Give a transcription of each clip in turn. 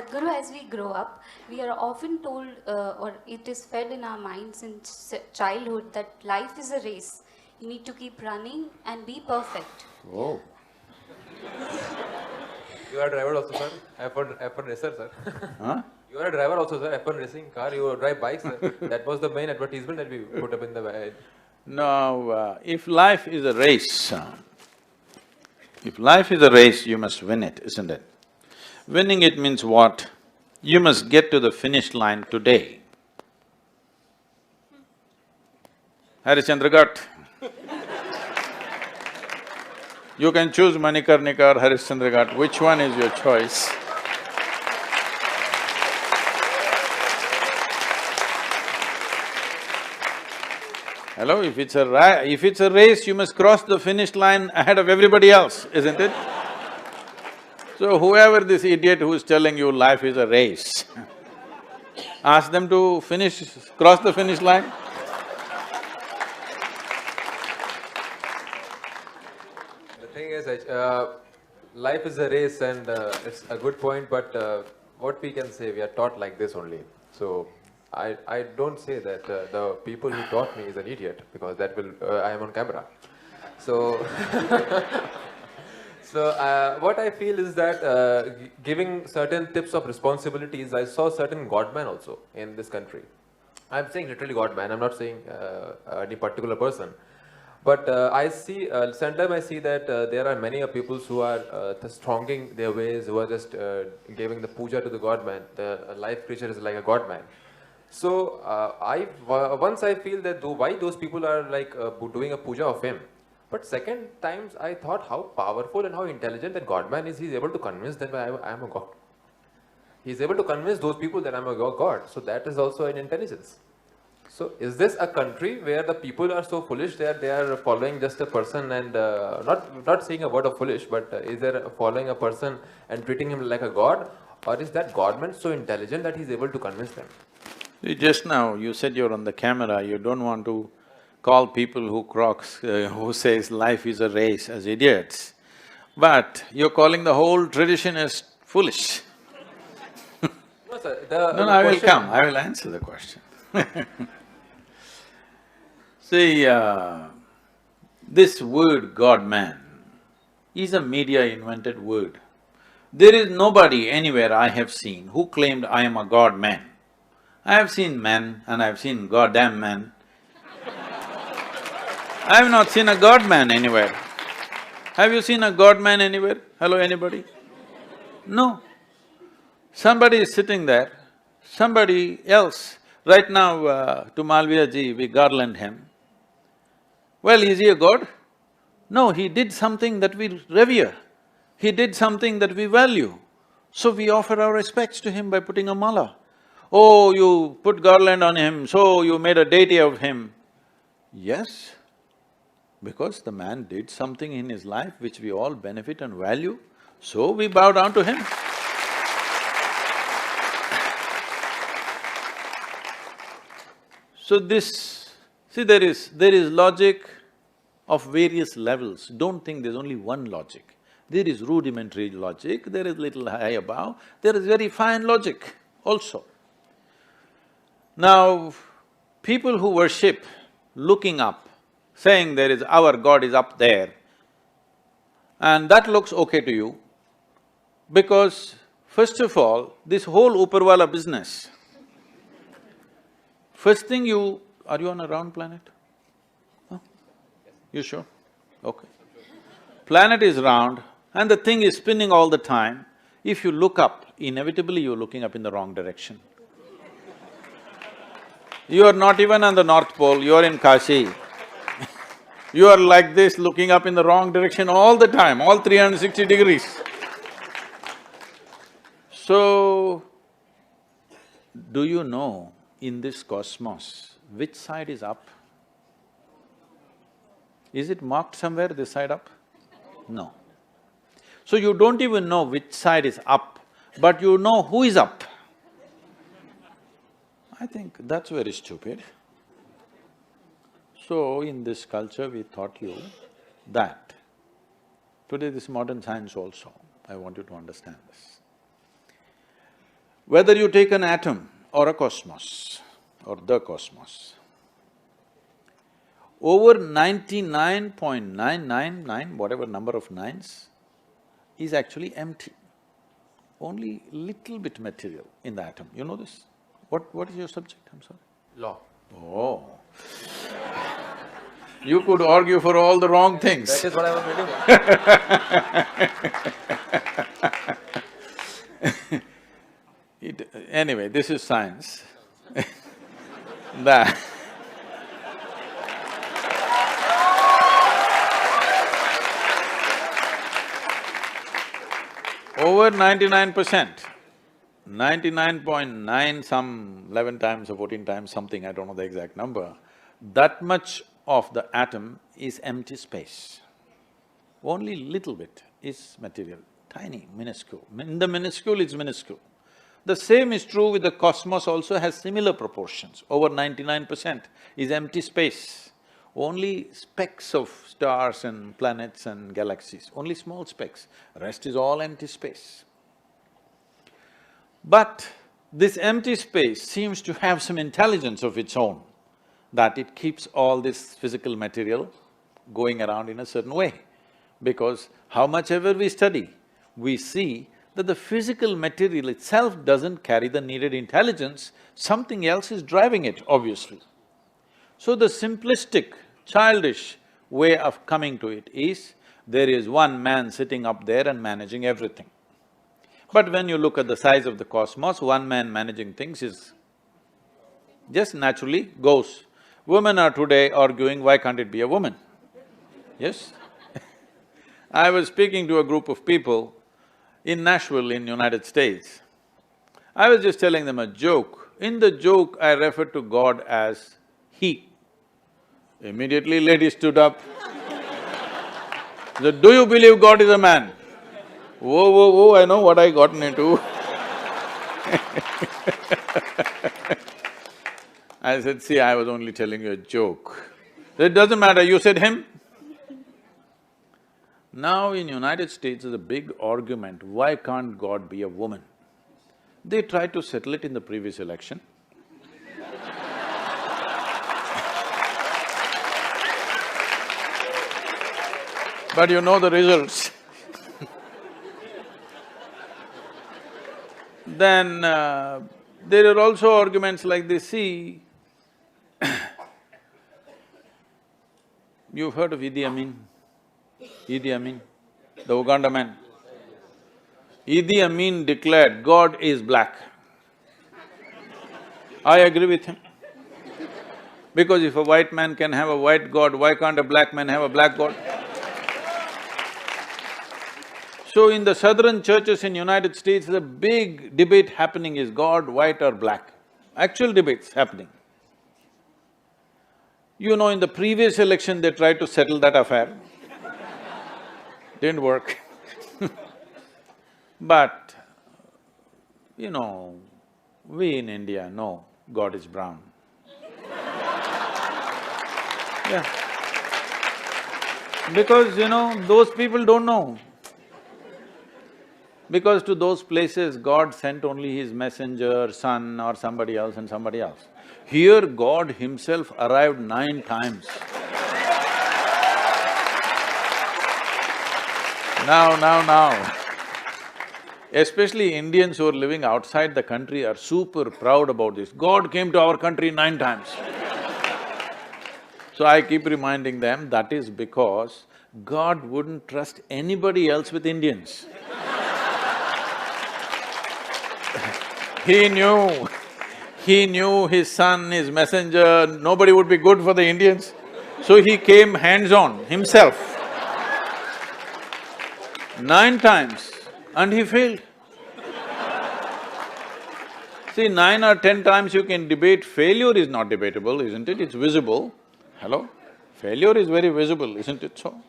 Sadhguru, as we grow up, we are often told, or it is fed in our minds since childhood, that life is a race. You need to keep running and be perfect. Oh. You are a driver also, sir. F1 racer, sir. Huh? You are a driver also, sir. F1 racing car. You drive bikes, sir. That was the main advertisement that we put up in the ad. Now, if life is a race, you must win it, isn't it? Winning it means what? You must get to the finish line today. Harishchandra Ghat. You can choose Manikarnika or Harishchandra Ghat, which one is your choice? Hello, if it's a race, you must cross the finish line ahead of everybody else, isn't it? So whoever this idiot who's telling you life is a race, ask them to cross the finish line. The thing is, life is a race, and it's a good point. But what we can say, we are taught like this only. So I don't say that the people who taught me is an idiot, because that will I am on camera. So. So what I feel is that giving certain tips of responsibilities, I saw certain godmen also in this country. I'm saying literally godman, I'm not saying any particular person. But I see, sometimes I see that there are many people who are thronging their ways, who are just giving the puja to the godman. The life creature is like a godman. So once I feel that why those people are like doing a puja of him. But second times I thought how powerful and how intelligent that godman is. He's able to convince them I am a god. He's able to convince those people that I'm a god. So that is also an intelligence. So is this a country where the people are so foolish that they are following just a person and not saying a word of foolish, but is there following a person and treating him like a god, or is that godman so intelligent that he's able to convince them? Just now you said you're on the camera, you don't want to call people who says life is a race as idiots, but you're calling the whole tradition as foolish. No, sir. No, I will come, I will answer the question. See, this word God-man is a media-invented word. There is nobody anywhere I have seen who claimed, I am a God-man. I have seen men and I have seen goddamn men. I have not seen a God-man anywhere. Have you seen a God-man anywhere? Hello, anybody? No. Somebody is sitting there, somebody else. Right now, to Malviya ji, we garland him. Well, is he a god? No, he did something that we revere. He did something that we value. So we offer our respects to him by putting a mala. Oh, you put garland on him, so you made a deity of him. Yes, because the man did something in his life which we all benefit and value, so we bow down to him. So see, there is logic of various levels. Don't think there's only one logic. There is rudimentary logic, there is little high above, there is very fine logic also. Now, people who worship looking up, saying there is… our God is up there, and that looks okay to you, because first of all, this whole Uparwala business, first thing you… are you on a round planet? Huh? You sure? Okay. Planet is round and the thing is spinning all the time. If you look up, inevitably you're looking up in the wrong direction. You are not even on the North Pole, you are in Kashi. You are like this, looking up in the wrong direction all the time, all 360 degrees. So, do you know in this cosmos, which side is up? Is it marked somewhere, this side up? No. So you don't even know which side is up, but you know who is up. I think that's very stupid. So in this culture we taught you that. Today this modern science also, I want you to understand this. Whether you take an atom or a cosmos or the cosmos, over 99.999, whatever number of nines, is actually empty. Only little bit material in the atom. You know this? What is your subject? I'm sorry. Law. Oh. You could argue for all the wrong things. That is what I was waiting for. Anyway, this is science. That over 99%, 99.9 some 11 times or 14 times something, I don't know the exact number, that much of the atom is empty space. Only little bit is material, tiny, minuscule. In the minuscule, it's minuscule. The same is true with the cosmos, also has similar proportions. Over 99% is empty space. Only specks of stars and planets and galaxies, only small specks. Rest is all empty space. But this empty space seems to have some intelligence of its own, that it keeps all this physical material going around in a certain way. Because how much ever we study, we see that the physical material itself doesn't carry the needed intelligence, something else is driving it, obviously. So the simplistic, childish way of coming to it is, there is one man sitting up there and managing everything. But when you look at the size of the cosmos, one man managing things is… just naturally goes. Women are today arguing, why can't it be a woman? Yes? I was speaking to a group of people in Nashville in United States. I was just telling them a joke. In the joke, I referred to God as He. Immediately lady stood up. Said, do you believe God is a man? Whoa, whoa, whoa, I know what I gotten into. I said, see, I was only telling you a joke. It doesn't matter, you said him. Now in United States, there's a big argument, why can't God be a woman? They tried to settle it in the previous election. But you know the results. Then there are also arguments like this, see, you've heard of Idi Amin? Idi Amin, the Uganda man. Idi Amin declared, God is black. I agree with him. Because if a white man can have a white God, why can't a black man have a black God? So in the southern churches in United States, the big debate happening is God, white or black. Actual debates happening. You know, in the previous election, they tried to settle that affair. Didn't work. But, you know, we in India know God is brown. Yeah. Because, you know, those people don't know. Because to those places, God sent only His messenger, son or somebody else and somebody else. Here, God Himself arrived 9 times. Now. Especially Indians who are living outside the country are super proud about this. God came to our country 9 times. So I keep reminding them, that is because God wouldn't trust anybody else with Indians. He knew His son, His messenger, nobody would be good for the Indians. So He came hands-on Himself. 9 times and He failed. See, 9 or 10 times you can debate, failure is not debatable, isn't it? It's visible. Hello? Failure is very visible, isn't it so?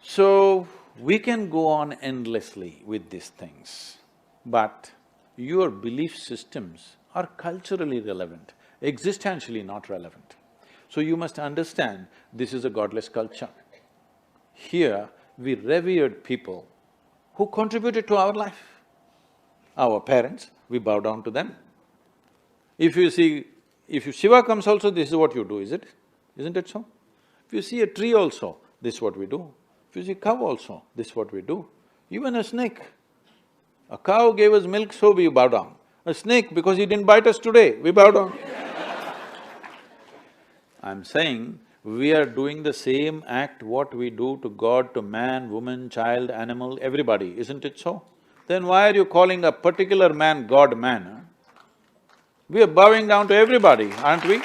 So, we can go on endlessly with these things, but your belief systems are culturally relevant, existentially not relevant. So you must understand, this is a godless culture. Here, we revered people who contributed to our life. our parents, we bow down to them. If you see… if Shiva comes also, this is what you do, is it? Isn't it so? If you see a tree also, this is what we do. If you see cow also, this is what we do. Even a snake. A cow gave us milk, so we bow down. A snake, because he didn't bite us today, we bow down. I'm saying, we are doing the same act what we do to God, to man, woman, child, animal, everybody, isn't it so? Then why are you calling a particular man God man? Huh? We are bowing down to everybody, aren't we?